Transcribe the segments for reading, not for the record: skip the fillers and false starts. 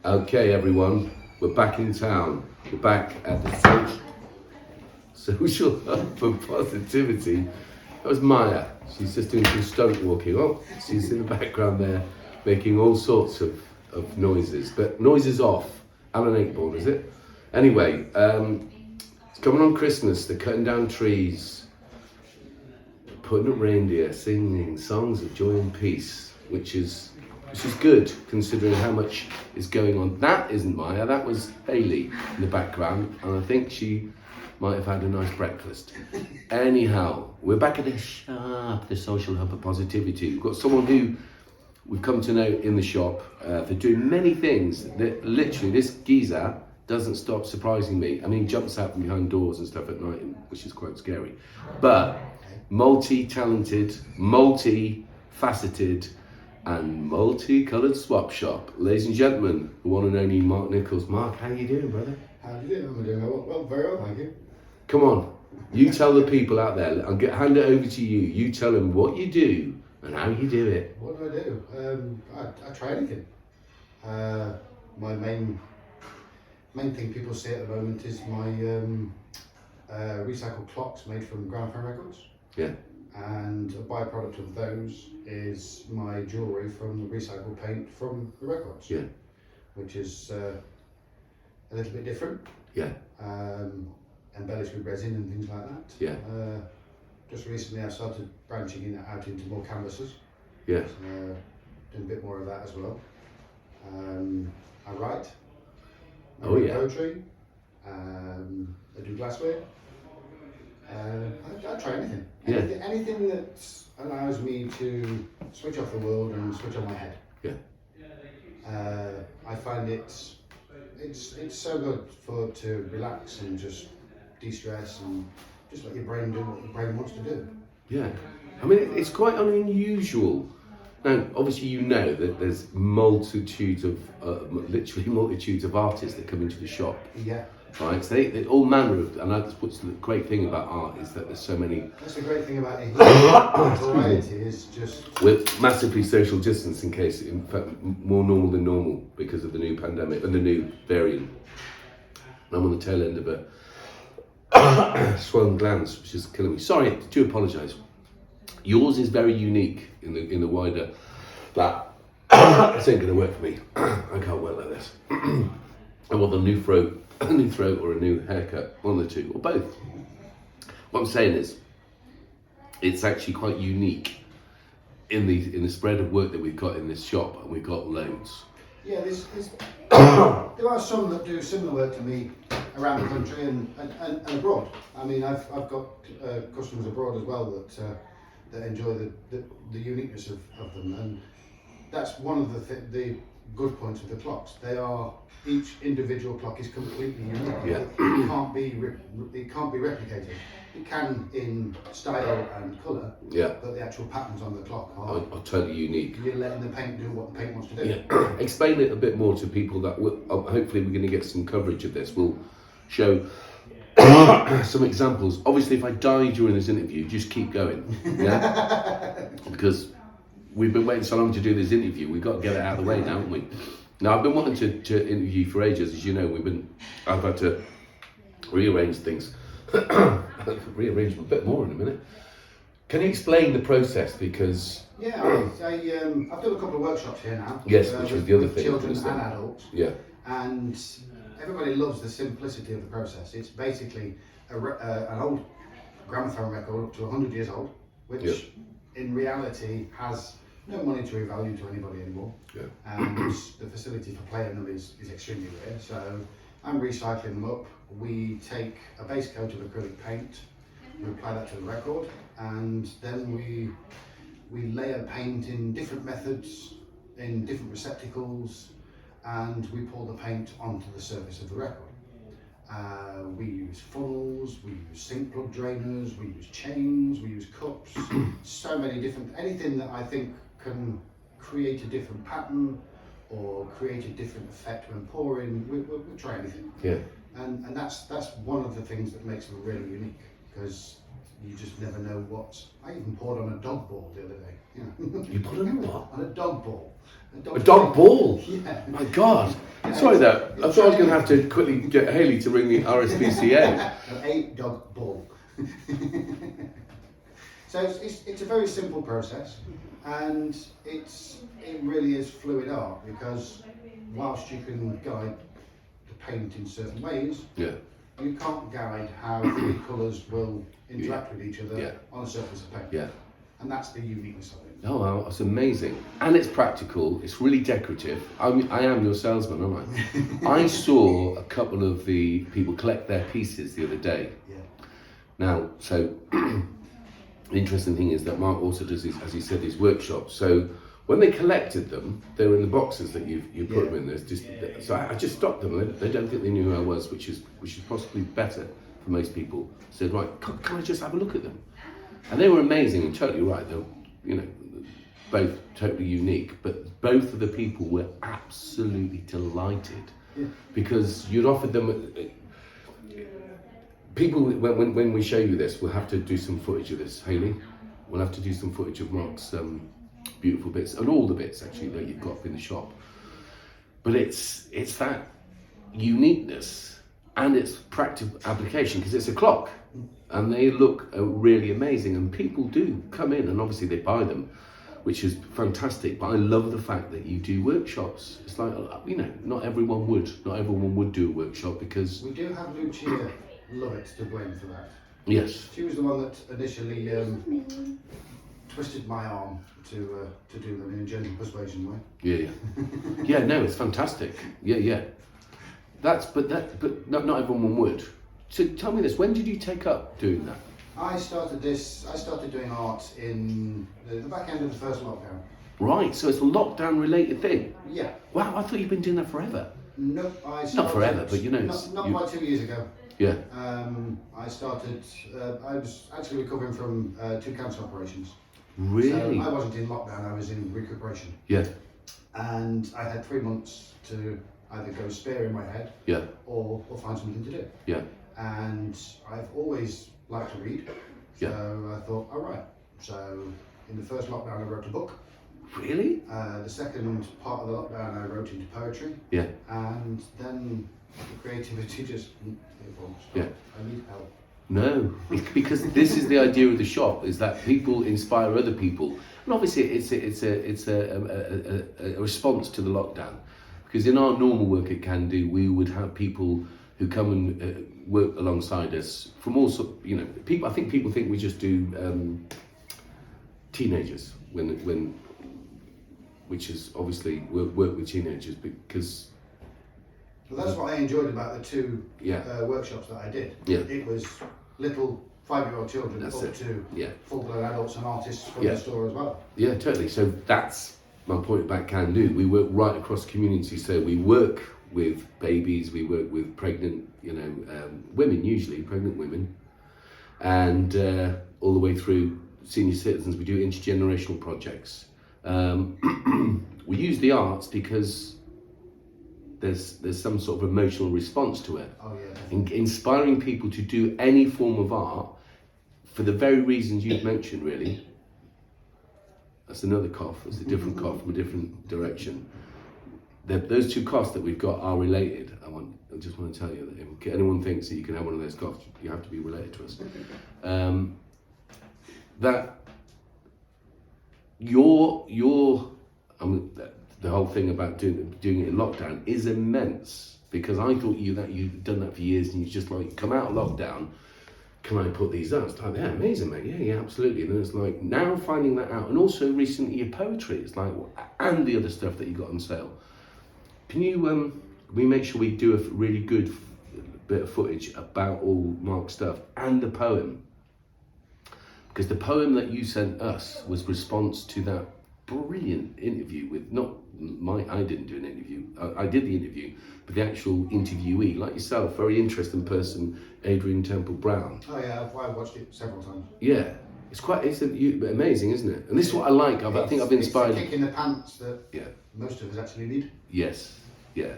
Okay, everyone, we're back in town. We're back at the social hub for positivity. That was Maya. She's just doing some stunt walking. Oh, she's in the background there, making all sorts of noises. But noises off. Alan Ayckbourn, is it? Anyway, it's coming on Christmas. They're cutting down trees, putting up reindeer, singing songs of joy and peace, which is good considering how much is going on. That isn't Maya, that was Hayley in the background, and I think she might have had a nice breakfast. Anyhow, we're back at the S.H.O.P, the social hub of positivity. We've got someone who we've come to know in the shop. They're doing many things. That literally, this geezer doesn't stop surprising me. I mean, he jumps out from behind doors and stuff at night, which is quite scary. But multi-talented, multi-faceted, and multi-coloured swap shop. Ladies and gentlemen, the one and only Mark Nichols. Mark, how you doing, brother? How are you doing? I'm doing well, very well, thank you. Come on, you tell the people out there. I'll hand it over to you. You tell them what you do and how you do it. What do I do? I try anything. My main thing people see at the moment is my recycled clocks made from gramophone records. Yeah. And a byproduct of those is my jewellery from the recycled paint from the records. Yeah. Which is a little bit different. Yeah. Embellished with resin and things like that. Yeah. Just recently I started branching out into more canvases. Yeah. Doing a bit more of that as well. I write. I Oh write yeah. poetry. I do glassware. I try anything. Yeah. Anything that allows me to switch off the world and switch on my head. Yeah. I find it's so good to relax and just de-stress and just let your brain do what your brain wants to do. Yeah. I mean, it's quite unusual. Now, obviously, you know that there's multitudes of, literally multitudes of artists that come into the shop. Yeah. Right, so they all manner of, and that's what's the great thing about art is that there's so many. That's the great thing about it. Variety is just. With massively social distance, in case, in fact, more normal than normal because of the new pandemic and the new variant. And I'm on the tail end of a swollen glands, which is killing me. Sorry, I do apologise. Yours is very unique in the wider. That this ain't gonna work for me. I can't work like this. I want a new throat or a new haircut, one of the two, or both. What I'm saying is, it's actually quite unique in the spread of work that we've got in this shop, and we've got loads. Yeah, there are some that do similar work to me around the country and abroad. I mean, I've got customers abroad as well that enjoy the uniqueness of them, and that's one of the good points of the clocks. Each individual clock is completely unique. Yeah. It can't be replicated. It can in style and colour. Yeah. But the actual patterns on the clock are totally unique. You're letting the paint do what the paint wants to do. Yeah. Explain it a bit more to people that hopefully we're going to get some coverage of this. We'll show some examples. Obviously, if I die during this interview, just keep going. Yeah. Because we've been waiting so long to do this interview. We've got to get it out of the way now, haven't we? Now, I've been wanting to interview for ages, as you know. I've had to rearrange things. Rearrange a bit more in a minute. Can you explain the process? Because yeah, I've done a couple of workshops here now. Yes, which was the other thing. Children and adults. Yeah. And everybody loves the simplicity of the process. It's basically an old gramophone record up to 100 years old, which in reality has no monetary value to anybody anymore. Yeah. And the facility for playing them is extremely rare. So I'm recycling them up. We take a base coat of acrylic paint, we apply that to the record, and then we layer paint in different methods, in different receptacles, and we pour the paint onto the surface of the record. We use funnels, we use sink plug drainers, we use chains, we use cups, so many different, anything that I think can create a different pattern or create a different effect when pouring, we'll try anything. Yeah. And that's one of the things that makes them really unique, because you just never know what. I even poured on a dog ball the other day. You put on a what? On a dog ball. A dog ball? Yeah. My God. Sorry though, I thought I was going to have to quickly get Hayley to ring the RSPCA. A dog ball. So it's a very simple process, and it really is fluid art, because whilst you can guide the paint in certain ways, Yeah. you can't guide how the colours will interact with each other Yeah. on a surface of paint. Yeah. And that's the uniqueness of it. Oh wow, that's amazing. And it's practical, it's really decorative. I am your salesman, aren't I? I saw a couple of the people collect their pieces the other day. Yeah. Now, so the interesting thing is that Mark also does these, as he said, these workshops. So when they collected them, they were in the boxes that you put them in. There's just, so I just stopped them. They don't think they knew who I was, which is possibly better for most people. Said, right, can I just have a look at them? And they were amazing and totally right. They were, both totally unique. But both of the people were absolutely delighted because you'd offered them. People, when we show you this, we'll have to do some footage of this, Hayley. We'll have to do some footage of Mark's beautiful bits, and all the bits actually that you've got in the shop. But it's that uniqueness and its practical application, because it's a clock, and they look really amazing, and people do come in, and obviously they buy them, which is fantastic. But I love the fact that you do workshops. It's like, not everyone would do a workshop, because We do have Lucia Lovett to blame for that. yes, She was the one that initially twisted my arm to do them in a gentle persuasion way. yeah, no, it's fantastic. Yeah. But not everyone would. So tell me this: when did you take up doing that? I started doing art in the back end of the first lockdown. Right, so it's a lockdown related thing. Yeah. Wow, I thought you'd been doing that forever. No, I started, Not forever, but not quite 2 years ago. Yeah. I started. I was actually recovering from 2 cancer operations. Really? So I wasn't in lockdown. I was in recuperation. Yeah. And I had 3 months to either go spare in my head, Yeah. or find something to do. Yeah. And I've always liked to read. So Yeah. I thought, all right. So in the first lockdown, I wrote a book. Really? The second part of the lockdown, I wrote into poetry. Yeah. And then the creativity just evolved. Yeah. I need help. No, because this is the idea of the shop: is that people inspire other people, and obviously it's a response to the lockdown. Because in our normal work at Can Do, we would have people who come and work alongside us from all sorts. People. I think people think we just do teenagers which is obviously work with teenagers, because. Well, that's what I enjoyed about the 2 Yeah. workshops that I did. Yeah. It was little 5-year-old children That's up it. to Yeah. full-blown adults and artists from Yeah. the store as well. Yeah, totally. So that's my point about Can Do. We work right across the community. So we work with babies, we work with pregnant, women, usually pregnant women, and all the way through senior citizens. We do intergenerational projects. We use the arts because there's some sort of emotional response to it. Oh yeah. Inspiring people to do any form of art for the very reasons you've mentioned, really. That's another cough. It's a different cough from a different direction. Those 2 coughs that we've got are related. I just want to tell you that if anyone thinks that you can have one of those coughs, you have to be related to us. That the whole thing about doing it in lockdown is immense, because I thought you'd done that for years, and you just like, come out of lockdown, can I put these up? It's like, yeah, amazing, mate. Yeah, absolutely. And then it's like, now finding that out, and also recently your poetry, it's like, and the other stuff that you got on sale. Can you, we make sure we do a really good bit of footage about all Mark's stuff and the poem? Because the poem that you sent us was response to that brilliant interview with, I didn't do an interview, I did the interview, but the actual interviewee, like yourself, very interesting person, Adrian Temple Brown. Oh yeah, I've watched it several times. Yeah, it's amazing, isn't it? And this is what I like. I think I've inspired. It's the kick in the pants that Yeah. most of us actually need. Yes, yeah.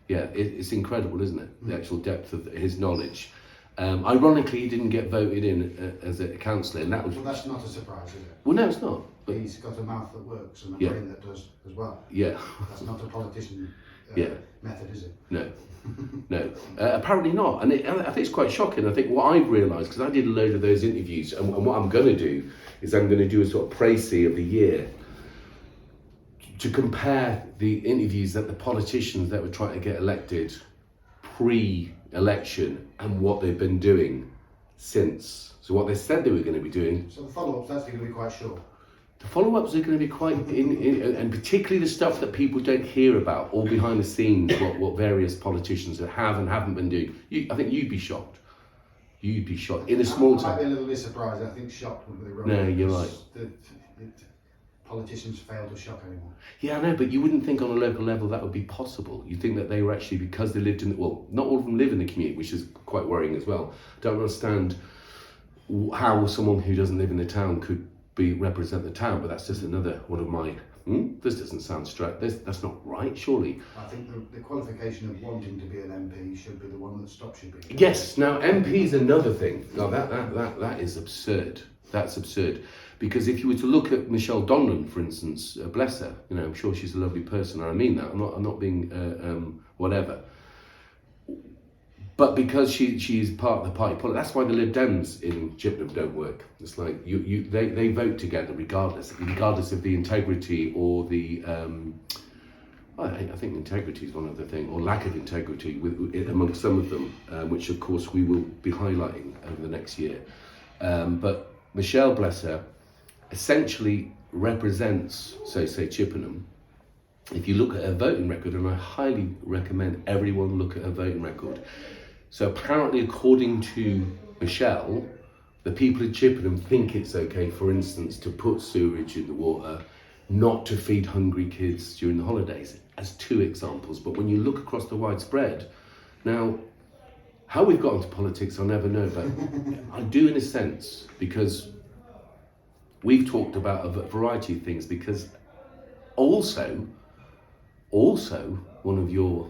It's incredible, isn't it? The actual depth of his knowledge. Ironically, he didn't get voted in as a councillor, and that was. Well, that's not a surprise, is it? Well, no, it's not. But He's got a mouth that works and a Yeah. brain that does as well. yeah, That's not a politician Yeah. method, is it? no, no. Apparently not, and I think it's quite shocking. I think what I've realised, because I did a load of those interviews, and what I'm going to do is I'm going to do a sort of précis of the year to compare the interviews that the politicians that were trying to get elected pre-election and what they've been doing since. So what they said they were going to be doing. So the follow-up's actually going to be quite short. The follow-ups are going to be quite, and particularly the stuff that people don't hear about, all behind the scenes, what various politicians have and haven't been doing. I think you'd be shocked. You'd be shocked in a small I might town. be a little bit surprised. I think shocked would be the wrong. No, you're because politicians fail to shock anyone. Yeah, I know, but you wouldn't think on a local level that would be possible. You think that they were actually, because they lived in, well, not all of them live in the community, which is quite worrying as well. Don't understand how someone who doesn't live in the town could represent the town, but that's just another one of my, this doesn't sound straight, that's not right, surely. I think the qualification of wanting to be an MP should be the one that stops you being. Yes, now MP is another thing. Now that is absurd. That's absurd. Because if you were to look at Michelle Donlan, for instance, bless her, I'm sure she's a lovely person, and I mean that. I'm not being whatever. But because she's part of the party politics, that's why the Lib Dems in Chippenham don't work. It's like they vote together regardless of the integrity or the. I think integrity is one of the things, or lack of integrity amongst some of them, which of course we will be highlighting over the next year. But Michelle, bless her, essentially represents, say Chippenham. If you look at her voting record, and I highly recommend everyone look at her voting record. So apparently, according to Michelle, the people in Chippenham think it's okay, for instance, to put sewage in the water, not to feed hungry kids during the holidays, as two examples. But when you look across the widespread, now, how we've got into politics, I'll never know, but I do in a sense, because we've talked about a variety of things, because also one of your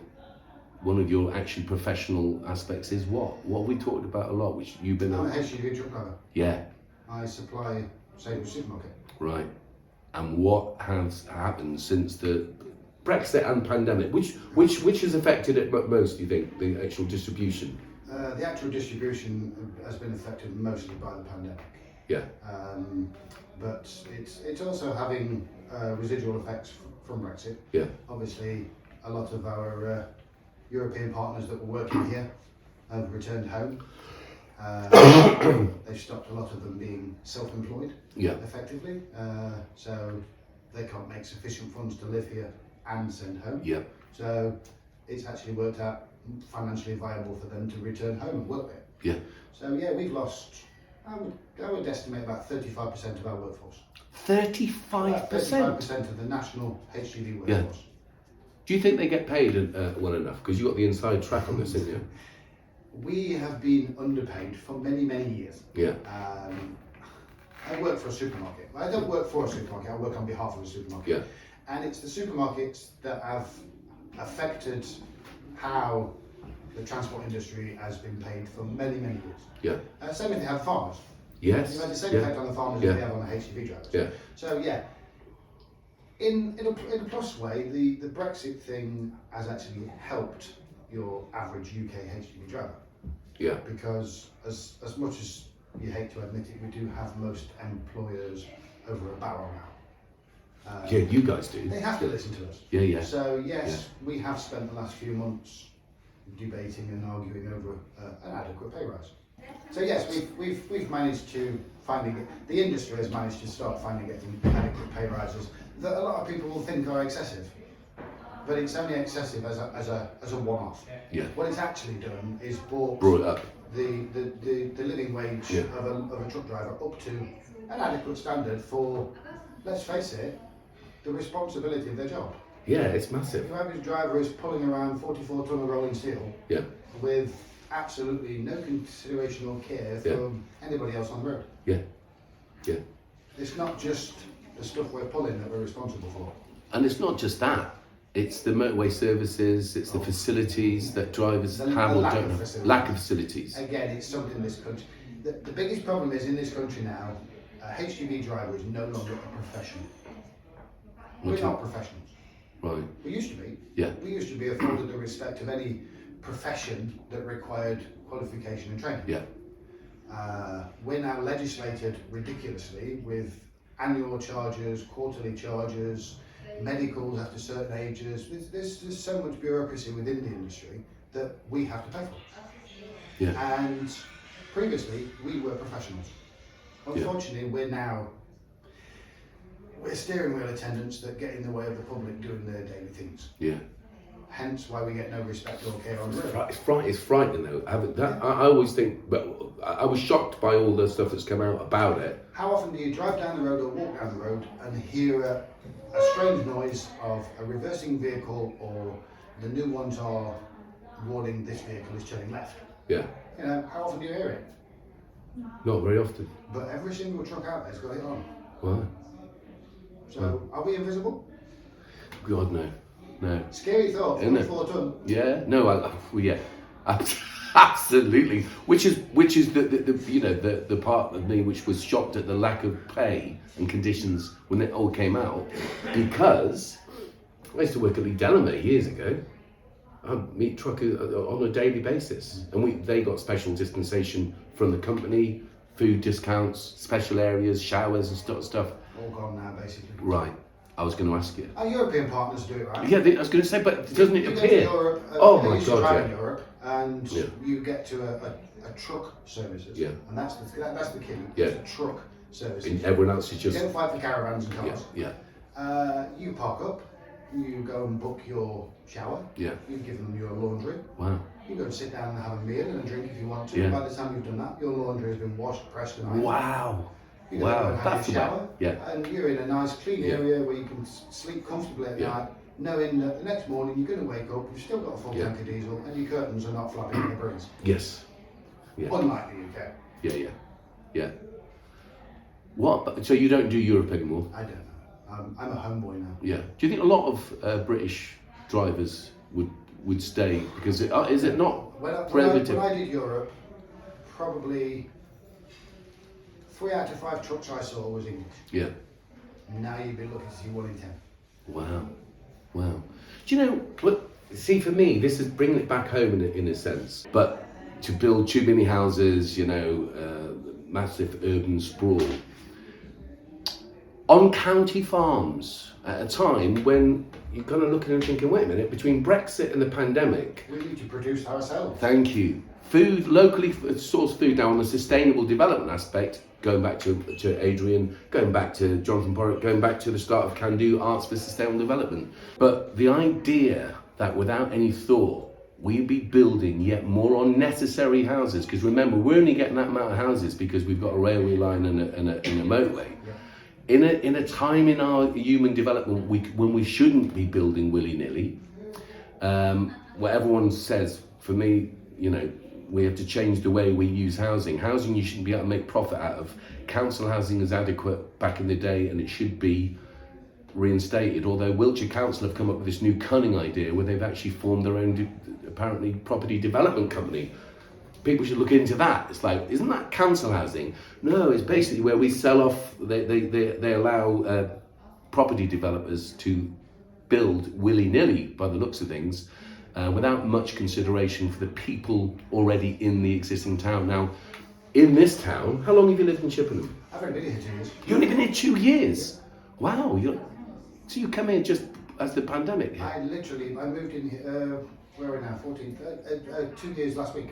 actually professional aspects is what we talked about a lot, which you've been I'm a HGV truck driver. Yeah. I supply Sainsbury's supermarket. Right. And what has happened since the Brexit and pandemic? Which has affected it most, do you think, the actual distribution? The actual distribution has been affected mostly by the pandemic. Yeah. But it's also having residual effects from Brexit. Yeah. Obviously, a lot of our European partners that were working here have returned home. They've stopped a lot of them being self-employed, effectively. So they can't make sufficient funds to live here and send home. Yeah. So it's actually worked out financially viable for them to return home and work there. Yeah. So yeah, we've lost, I would estimate about 35% of our workforce. 35%? 35% of the national HGV workforce. Yeah. Do you think they get paid well enough? Because you got the inside track on this, didn't you? We have been underpaid for many, many years. Yeah. I work for a supermarket. I don't work for a supermarket, I work on behalf of a supermarket. Yeah. And it's the supermarkets that have affected how the transport industry has been paid for many, many years. Yeah. Same with the farmers. Yes. You've had the same effect on the farmers as they have on the HGV drivers. Yeah. So yeah, in a plus way, the Brexit thing has actually helped your average UK HGV driver. Yeah. Because as much as you hate to admit it, we do have most employers over a barrel now. Yeah, you guys do. They have to listen to us. Yeah, yeah. So yes, we have spent the last few months debating and arguing over an adequate pay rise. So yes, we've managed to the industry has managed to start getting adequate pay rises that a lot of people will think are excessive, but it's only excessive as a one-off. Yeah. What it's actually done is brought it up. the living wage of a truck driver up to an adequate standard for, let's face it, the responsibility of their job. Yeah, it's massive. Your average driver is pulling around 44 tonne of rolling steel. Yeah. With absolutely no consideration or care from anybody else on the road. Yeah. Yeah. It's not just the stuff we're pulling that we're responsible for. And it's not just that. It's the motorway services, it's the facilities that drivers The have or lack don't of have. facilities. Lack of facilities. Again, it's something in this country. The biggest problem is in this country now, a HGV driver is no longer a profession. We're not professionals. Right. We used to be. Yeah. We used to be afforded the respect of any profession that required qualification and training. Yeah. We're now legislated ridiculously with annual charges, quarterly charges, medicals after certain ages. There's so much bureaucracy within the industry that we have to pay for. Yeah. And previously, we were professionals. Unfortunately, we're steering wheel attendants that get in the way of the public doing their daily things. Yeah. Hence why we get no respect or care on the road. It's frightening though. I always think, but I was shocked by all the stuff that's come out about it. How often do you drive down the road or walk down the road and hear a strange noise of a reversing vehicle, or the new ones are warning this vehicle is turning left? Yeah. You know, how often do you hear it? Not very often. But every single truck out there's got it on. Wow. So, are we invisible? God, no. No. Scary thought, Isn't it? 44 ton. Yeah. No. Well, yeah. Absolutely. Which is the part of me which was shocked at the lack of pay and conditions when it all came out, because I used to work at Lee Delamere years ago. I meet truckers on a daily basis, and they got special dispensation from the company, food discounts, special areas, showers and stuff. All gone now, basically. Right. I was going to ask you. Our European partners do it, right? Yeah, I was going to say, but doesn't it you appear? Go to Europe, Oh I my used to God, drive yeah. in Europe, and Yeah. you get to a truck services, Yeah. and that's the key. Yeah. It's a truck services. And everyone else is You just don't fight for caravans and yeah, cars. yeah, You park up, you go and book your shower, yeah. you give them your laundry, Wow. you go and sit down and have a meal and a drink if you want to. Yeah. By the time you've done that, your laundry has been washed, pressed and ironed. Wow. You go and Wow. have That's your the shower, way. Yeah. and you're in a nice clean Yeah. area where you can sleep comfortably at Yeah. night, knowing that the next morning you're going to wake up, you've still got a full Yeah. tank of diesel, and your curtains are not flapping in the breeze. Yes. Yeah. Unlike the UK. Yeah. Yeah. Yeah. What? So you don't do Europe anymore? I don't know. I'm a homeboy now. Yeah. Do you think a lot of British drivers would stay because is it not When relative? I did Europe, probably 3 out of 5 trucks I saw was English. Yeah. Now you'd be looking to see 1 in 10. Wow. Wow. Do you know, look, see, for me, this is bringing it back home in a sense, but to build too many houses, massive urban sprawl, on county farms at a time when you're kind of looking and thinking, wait a minute, between Brexit and the pandemic, We need to produce ourselves. thank you, food, locally sourced food now on the sustainable development aspect, going back to Adrian, going back to Jonathan Borwick, going back to the start of Can Do Arts for Sustainable Development. But the idea that without any thought, we'd be building yet more unnecessary houses, because remember, we're only getting that amount of houses because we've got a railway line and a motorway. In a time in our human development when we shouldn't be building willy-nilly, what everyone says, for me, we have to change the way we use housing. Housing you shouldn't be able to make profit out of. Council housing is adequate back in the day and it should be reinstated, although Wiltshire Council have come up with this new cunning idea where they've actually formed their own, apparently, property development company. People should look into that. It's like, isn't that council housing? No, it's basically where we sell off, they allow property developers to build willy-nilly, by the looks of things, without much consideration for the people already in the existing town. Now, in this town, how long have you lived in Chippenham? I've only been here 2 years. You've only been here 2 years? Wow, so you come here just as the pandemic hit? I moved in here, where are we now, 14, 2 years last week.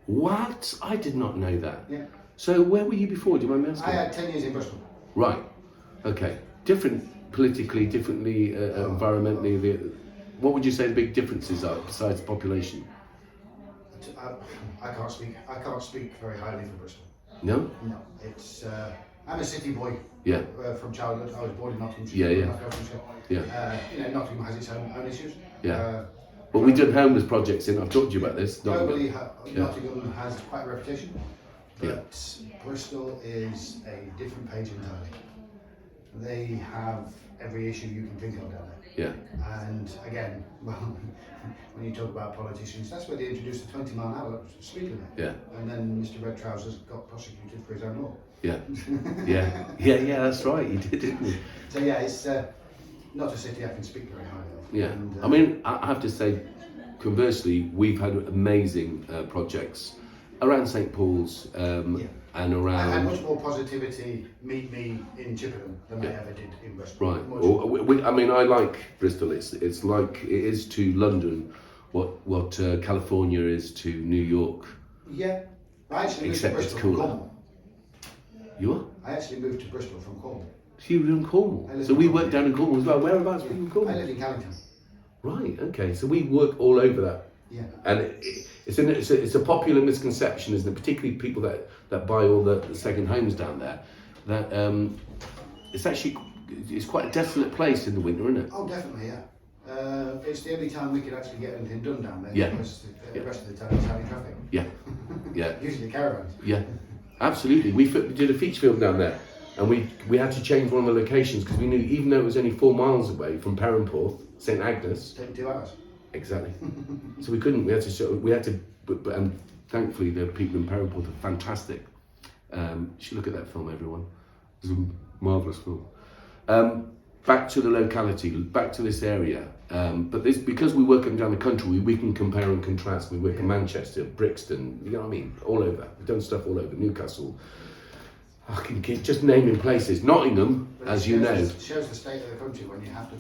What? I did not know that. Yeah. So where were you before? Do you mind me asking? I had 10 years in Bristol. Right. Okay. Different politically, differently environmentally. What would you say the big differences are besides population? I can't speak very highly for Bristol. No? No, it's. I'm a city boy. Yeah. From childhood, I was born in Nottinghamshire. Yeah. North Nottinghamshire. Yeah. Nottingham has its own issues. Yeah. But we've done homeless projects in. I've talked to you about this. Globally, Nottingham has quite a reputation, but Yeah. Bristol is a different page entirely. they have every issue you can think of down there. Yeah. And again, well, when you talk about politicians, that's where they introduced the 20-mile-an-hour speed limit. Yeah. And then Mr. Red Trousers got prosecuted for his own law. Yeah. Yeah. That's right. You did, didn't you? So yeah, it's not a city I can speak very highly of. Yeah. And, I mean, I have to say, conversely, we've had amazing projects around St. Paul's and I had around. much more positivity meet me in Chippenham than I ever did in Bristol. Right. Much Or, I mean, I like Bristol. It's like it is to London what California is to New York. Yeah. I actually moved Except to it's Bristol from cooler. Cornwall. You are? I actually moved to Bristol from Cornwall. So you were in Cornwall. I live So in we Cornwall. worked down in Cornwall as well. Whereabouts were you in I Cornwall? live in Callington. Right. Okay. So we work all over that. Yeah. And it's a popular misconception, isn't it? Particularly people that buy all the second homes down there, that it's quite a desolate place in the winter, isn't it? Oh, definitely, yeah. It's the only time we could actually get anything done down there. Yeah. Because the rest of the time it's heavy traffic. Yeah, yeah, Usually caravans. yeah. Absolutely. We did a feature film down there, and we had to change one of the locations because we knew, even though it was only 4 miles away from Perranporth, St Agnes. Take 2 hours. Exactly. So we couldn't. We had to. And thankfully, the people in Perranporth are fantastic. You should look at that film, everyone. It's a marvelous film. Back to the locality, back to this area. But this, because we work up and down the country, we can compare and contrast. We work in Manchester, Brixton, you know what I mean, all over. We've done stuff all over, Newcastle. I can keep just naming places. Nottingham, But as you know. It shows the state of the country when you have to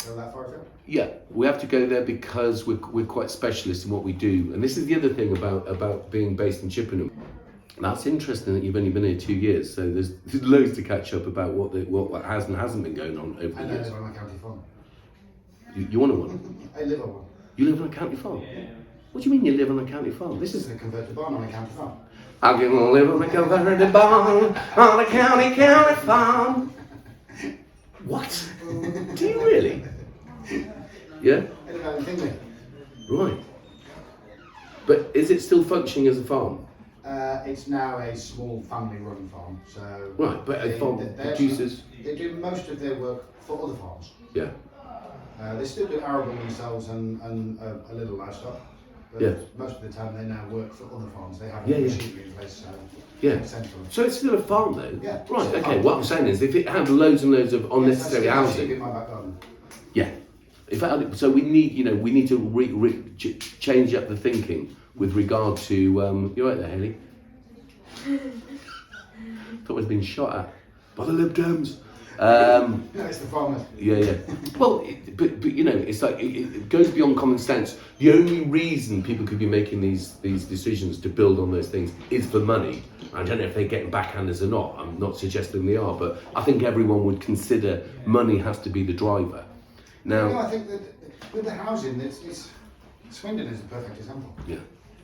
go that far afield. Yeah, we have to go there because we're quite specialist in what we do. And this is the other thing about being based in Chippenham. That's interesting that you've only been here 2 years, so there's loads to catch up about what has and hasn't been going on over I the years. live on a county farm. You want one? I live on one. You live on a county farm? What do you mean you live on a county farm? This is a converted barn on a county farm. I'm gonna live on a converted barn on a county farm. What? Do you really? Yeah? I live out in Tingley. Right. But is it still functioning as a farm? It's now a small family-run farm, so... Right, but a farm produces... They do most of their work for other farms. Yeah. They still do arable themselves and a little livestock, but Yeah. most of the time they now work for other farms. They have Yeah, yeah. machinery in place, so Yeah. essentially. So it's still a farm though? Yeah, Right, it's a okay. farm. What I'm saying is if it had loads and loads of unnecessary Yes, that's housing... in my back garden. Yeah. If it had, so we need to change up the thinking with regard to... you right there, Haley? Thought I was being shot at by the Lib Dems. No, it's the farmers. Yeah. Well, but you know, it's like it goes beyond common sense. The only reason people could be making these decisions to build on those things is for money. I don't know if they're getting backhanders or not. I'm not suggesting they are, but I think everyone would consider money has to be the driver. Now, I think that with the housing, Swindon is the perfect example. yeah,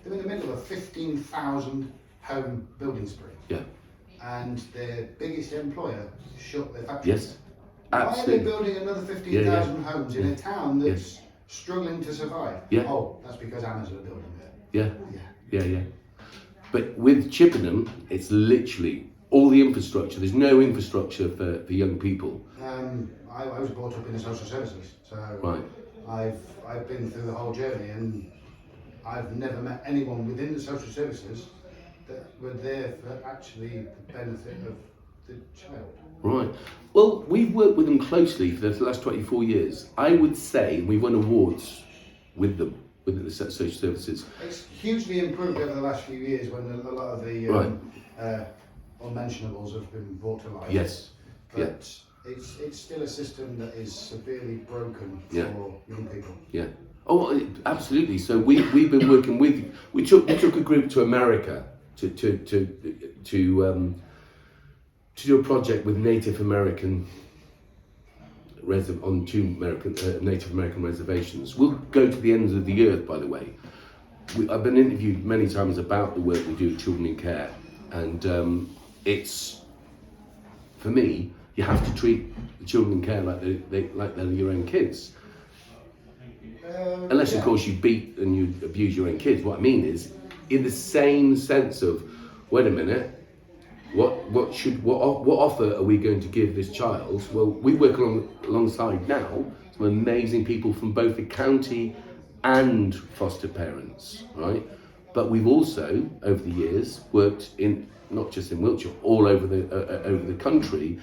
They're in the middle of a 15,000 home building spree, yeah, and their biggest employer shut their factory. yes, Why are they absolutely. building another 15,000 homes in a town that's Yes. struggling to survive? Yeah. Oh, that's because Amazon are building there. Yeah. But with Chippenham, it's literally all the infrastructure. There's no infrastructure for young people. I was brought up in the social services, so Right. I've been through the whole journey, and I've never met anyone within the social services that were there for actually the benefit of the child. Right. Well, we've worked with them closely for the last 24 years. I would say we've won awards with them, with the social services. It's hugely improved over the last few years when a lot of the unmentionables have been brought to light. Yes. But it's still a system that is severely broken for Yeah. young people. Yeah. Oh, absolutely. So we've been working with. We took a group to America to do a project with Native American on two Native American reservations. We'll go to the ends of the earth, by the way. I've been interviewed many times about the work we do with children in care, and it's, for me, you have to treat the children in care like they're your own kids. Unless, of course, you beat and you abuse your own kids. What I mean is, in the same sense of, wait a minute, what offer are we going to give this child? Well, we work alongside now some amazing people from both the county and foster parents, right? But we've also, over the years, worked in not just in Wiltshire, all over the country.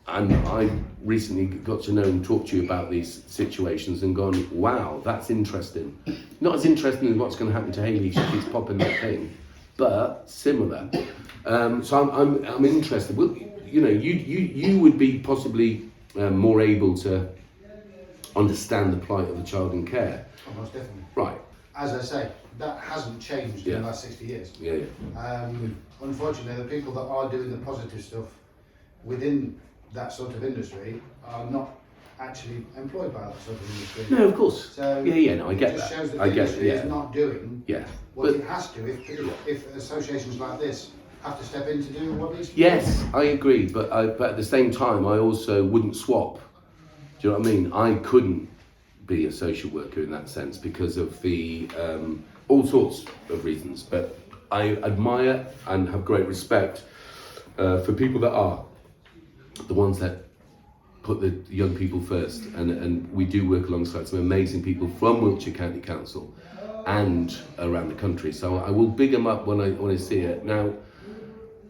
And I recently got to know and talk to you about these situations and gone, wow, that's interesting. Not as interesting as what's going to happen to Hayley if she keeps popping that thing, but similar. So I'm interested. Well, you know, you would be possibly more able to understand the plight of the child in care. Oh, most definitely. Right. As I say, that hasn't changed in the last 60 years. Yeah. Unfortunately, the people that are doing the positive stuff within that sort of industry are not actually employed by that sort of industry. No, of course. So no, I get it just that. shows that I the get industry is not doing what But- it has to if associations like this have to step in to do what needs to be Yes, I agree, but at the same time, I also wouldn't swap. Do you know what I mean? I couldn't be a social worker in that sense because of the all sorts of reasons. But I admire and have great respect for people that are the ones that put the young people first, and we do work alongside some amazing people from Wiltshire County Council and around the country. So I will big them up when I see it. Now,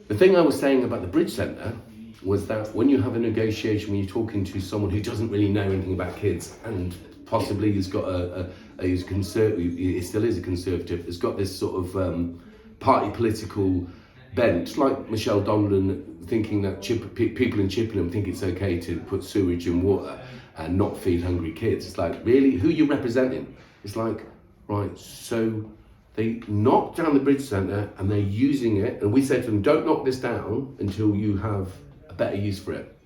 the thing I was saying about the Bridge Centre was that when you have a negotiation, when you're talking to someone who doesn't really know anything about kids and possibly has got he's conservative, he still is a conservative, has got this sort of party political bent, like Michelle Donlan thinking that people in Chippenham think it's okay to put sewage and water and not feed hungry kids. It's like, really, who are you representing? It's like, right, so they knocked down the Bridge Centre and they're using it, and we said to them, don't knock this down until you have a better use for it.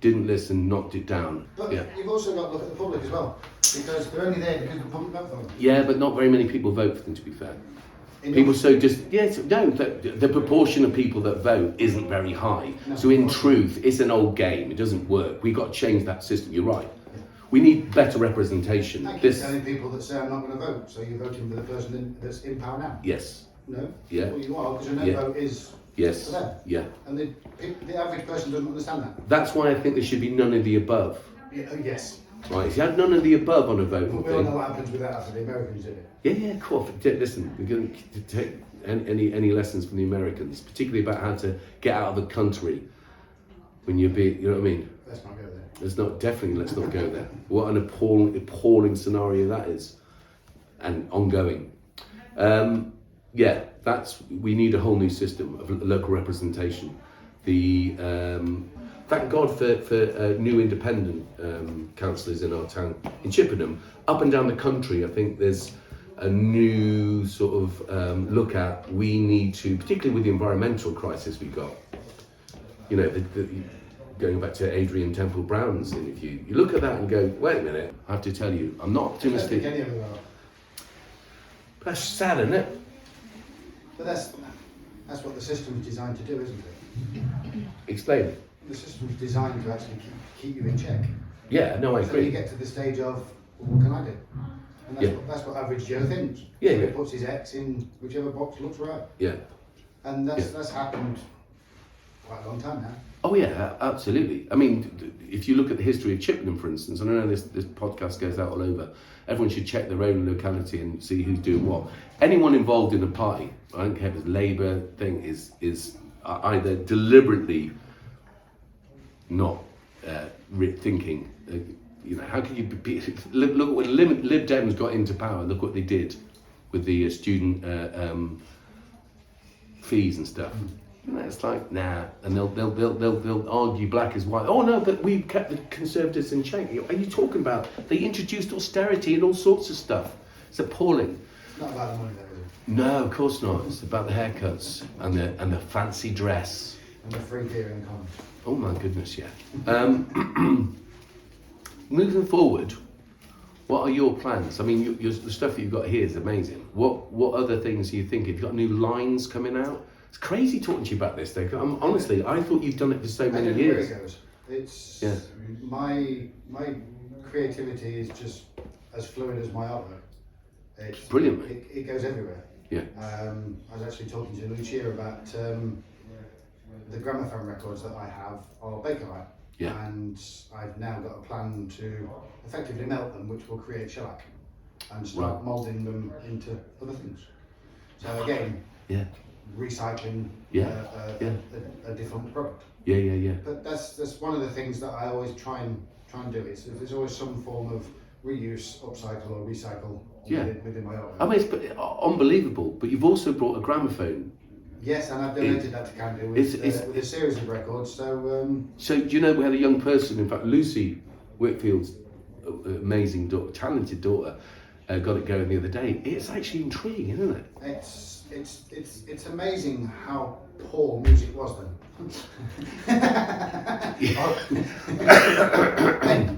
Didn't listen, knocked it down. But you've also got to look at the public as well, because they're only there because the public vote for them. Yeah, but not very many people vote for them, to be fair. People the proportion of people that vote isn't very high. No. So in truth, it's an old game. It doesn't work. We've got to change that system. You're right. We need better representation. I keep telling people that say I'm not going to vote, so you're voting for the person that's in power now. Yes. No? Yeah. Well, you are, because your no vote is for them. Yeah. And the average person doesn't understand that. That's why I think there should be none of the above. Yeah, yes. Right, if you had none of the above on a voting We all know thing. what happens with that after the Americans did it. Yeah, cool. Listen, we're going to take any lessons from the Americans, particularly about how to get out of the country when you know what I mean? Let's not go there. Let's not go there. What an appalling scenario that is, and ongoing. We need a whole new system of local representation. Thank God for new independent councillors in our town. In Chippenham, up and down the country, I think there's a new sort of look at, we need to, particularly with the environmental crisis we've got, you know, going back to Adrian Temple Brown's interview, you look at that and go, wait a minute, I have to tell you, I'm not optimistic. I don't think any of them are. That's sad, isn't it? But that's what the system's designed to do, isn't it? Explain. The system's designed to actually keep you in check. Yeah, no, I So you agree. get to the stage of, well, what can I do? And that's what average Joe thinks. Yeah, So he yeah. puts his X in whichever box looks right. Yeah. And that's happened quite a long time now. Oh yeah, absolutely. I mean, if you look at the history of Chippenham, for instance, and I know this podcast goes out all over, everyone should check their own locality and see who's doing what. Anyone involved in a party, I don't care if it's Labour thing, is either deliberately not thinking. You know, how can you be? Look at when Lib Dems got into power. Look what they did with the student fees and stuff. You know, it's like, nah, and they'll argue black is white. Oh no, but we kept the Conservatives in check. Are you talking about? They introduced austerity and all sorts of stuff. It's appalling. It's not about the money, though, is it? No, of course not. It's about the haircuts and the fancy dress. And the free beer in the comments. Oh my goodness, yeah. Moving forward, what are your plans? I mean, the stuff that you've got here is amazing. What other things are you thinking? Have you got new lines coming out? It's crazy talking to you about this, though. Honestly, I thought you've done it for so many years. Where it goes. It's Yeah. my creativity is just as fluid as my artwork. It's brilliant, mate. It goes everywhere. Yeah. I was actually talking to Lucia about the gramophone records that I have are Bakelite. Yeah. And I've now got a plan to effectively melt them, which will create shellac and start Right. moulding them into other things. So again, Yeah. recycling Yeah. a different product. Yeah. But that's one of the things that I always try and do. Is there's always some form of reuse, upcycle, or recycle within my own. I mean, it's unbelievable. But you've also brought a gramophone. Yes, and I've donated that to Candu with a series of records. So So do you know we had a young person? In fact, Lucy Whitfield's amazing daughter, talented daughter, got it going the other day. It's actually intriguing, isn't it? it's amazing how poor music was then.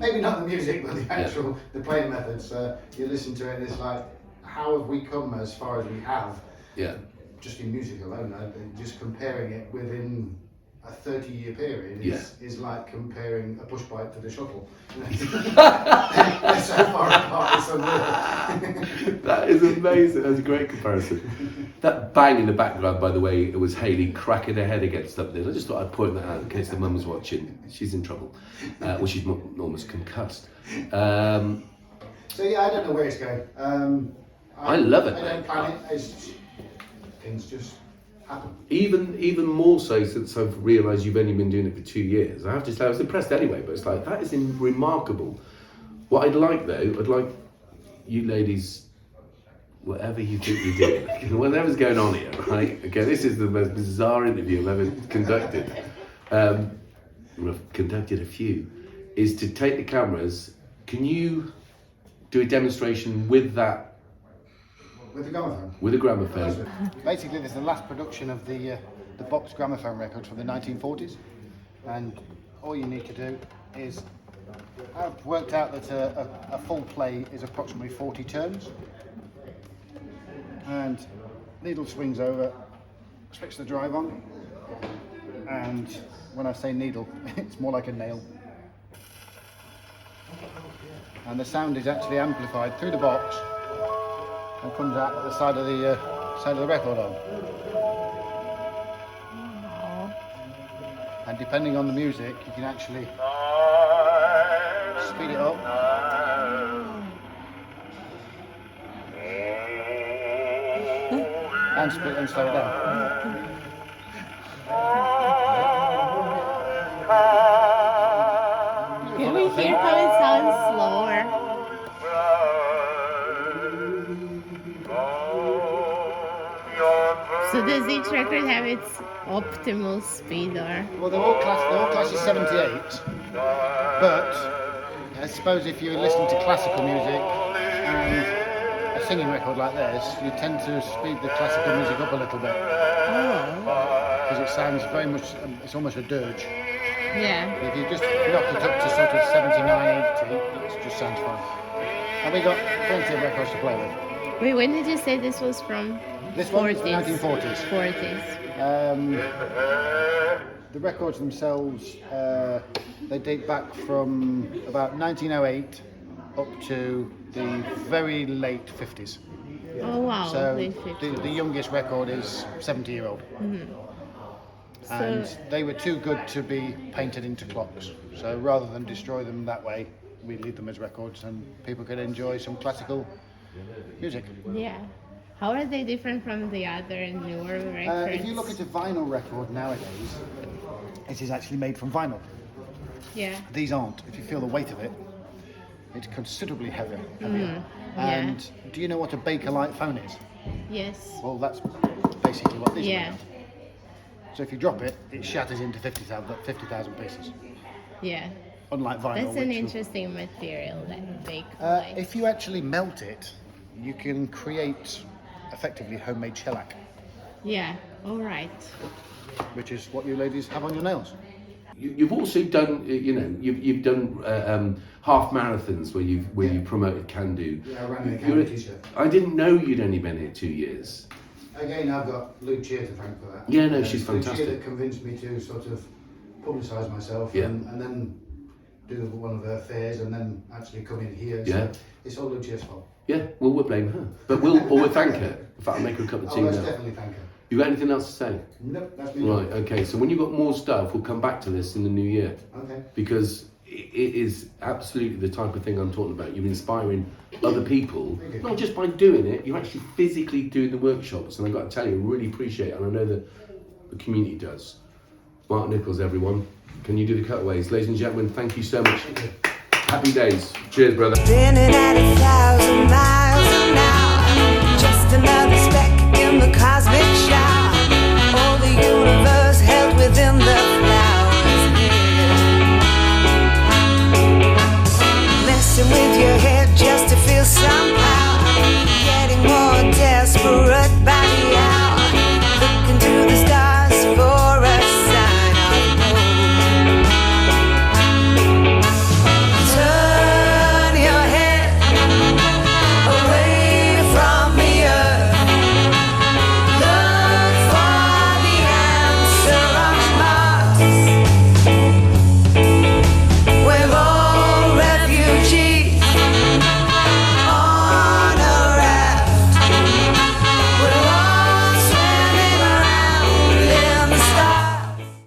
Maybe not the music, but the actual the playing methods. You listen to it, and it's like, how have we come as far as we have? Yeah. Just in music alone, just comparing it within a 30-year period is like comparing a push bike to the shuttle. They're so far apart, it's unreal. That is amazing. That's a great comparison. That bang in the background, by the way, it was Hayley cracking her head against something. I just thought I'd point that out in case the mum's watching. She's in trouble. Well, she's almost concussed. So yeah, I don't know where it's going. I love it. I don't plan it. Things just happen. Even more so since I've realised you've only been doing it for 2 years. I have to say I was impressed anyway, but it's like, that is remarkable. What I'd like though, I'd like you ladies, whatever you think you're doing, whatever's going on here, right? Okay, this is the most bizarre interview I've ever conducted. I've conducted a few. Is to take the cameras. Can you do a demonstration with that? With the gramophone? With a gramophone. Basically, this is the last production of the box gramophone record from the 1940s. And all you need to do is, I've worked out that a full play is approximately 40 turns. And needle swings over, switch the drive on. And when I say needle, it's more like a nail. And the sound is actually amplified through the box and comes out at the side of the record arm. And depending on the music, you can actually speed it up and split and slow it down. Can we hear how it sounds slower? So does each record have its optimal speed, or? Well, they're all classed as 78, but I suppose if you listen to classical music and a singing record like this, you tend to speed the classical music up a little bit. Oh. Because it sounds very much, it's almost a dirge. Yeah. If you just knock it up to sort of 79, 80, it just sounds fine. And we got plenty of records to play with. Wait, when did you say this was from? This one was 40s. 1940s. 40s. The records themselves, they date back from about 1908 up to the very late 50s. Oh wow. So late 50s. the youngest record is 70-year-old. Mm-hmm. And So, they were too good to be painted into clocks. So rather than destroy them that way, we leave them as records and people could enjoy some classical music. yeah. How are they different from the other newer records? If you look at a vinyl record nowadays, it is actually made from vinyl. Yeah. These aren't. If you feel the weight of it, it's considerably heavier. Yeah. And do you know what a Bakelite phone is? Yes. Well, that's basically what these are. Yeah. made of. So if you drop it, it shatters into 50,000 pieces. Yeah. Unlike vinyl. That's an which interesting material, that bake. if you actually melt it, you can create effectively homemade shellac, Yeah. All right. which is what you ladies have on your nails. You've also done, you've done half marathons where you've promoted Can Do. Yeah, I ran the Candu t-shirt. I didn't know you'd only been here 2 years. Again, I've got Lucia to thank for that. Yeah, no, she's fantastic. Lucia that convinced me to sort of publicise myself and then do one of her fairs and then actually come in here. Yeah. So it's all Lucia's fault. Yeah, well, we'll blame her, but we'll thank her. In fact, I'll make her a cup of tea Let's now. definitely thank her. You got anything else to say? Nope, that's me. Right, okay. So when you've got more stuff, we'll come back to this in the new year. Okay. Because it is absolutely the type of thing I'm talking about. You're inspiring other people, not just by doing it, you're actually physically doing the workshops. And I've got to tell you, I really appreciate it. And I know that the community does. Mark Nichols, everyone. Can you do the cutaways? Ladies and gentlemen, thank you so much. Happy days. Cheers, brother. Spinning at 1,000 miles an hour, just another speck in the car.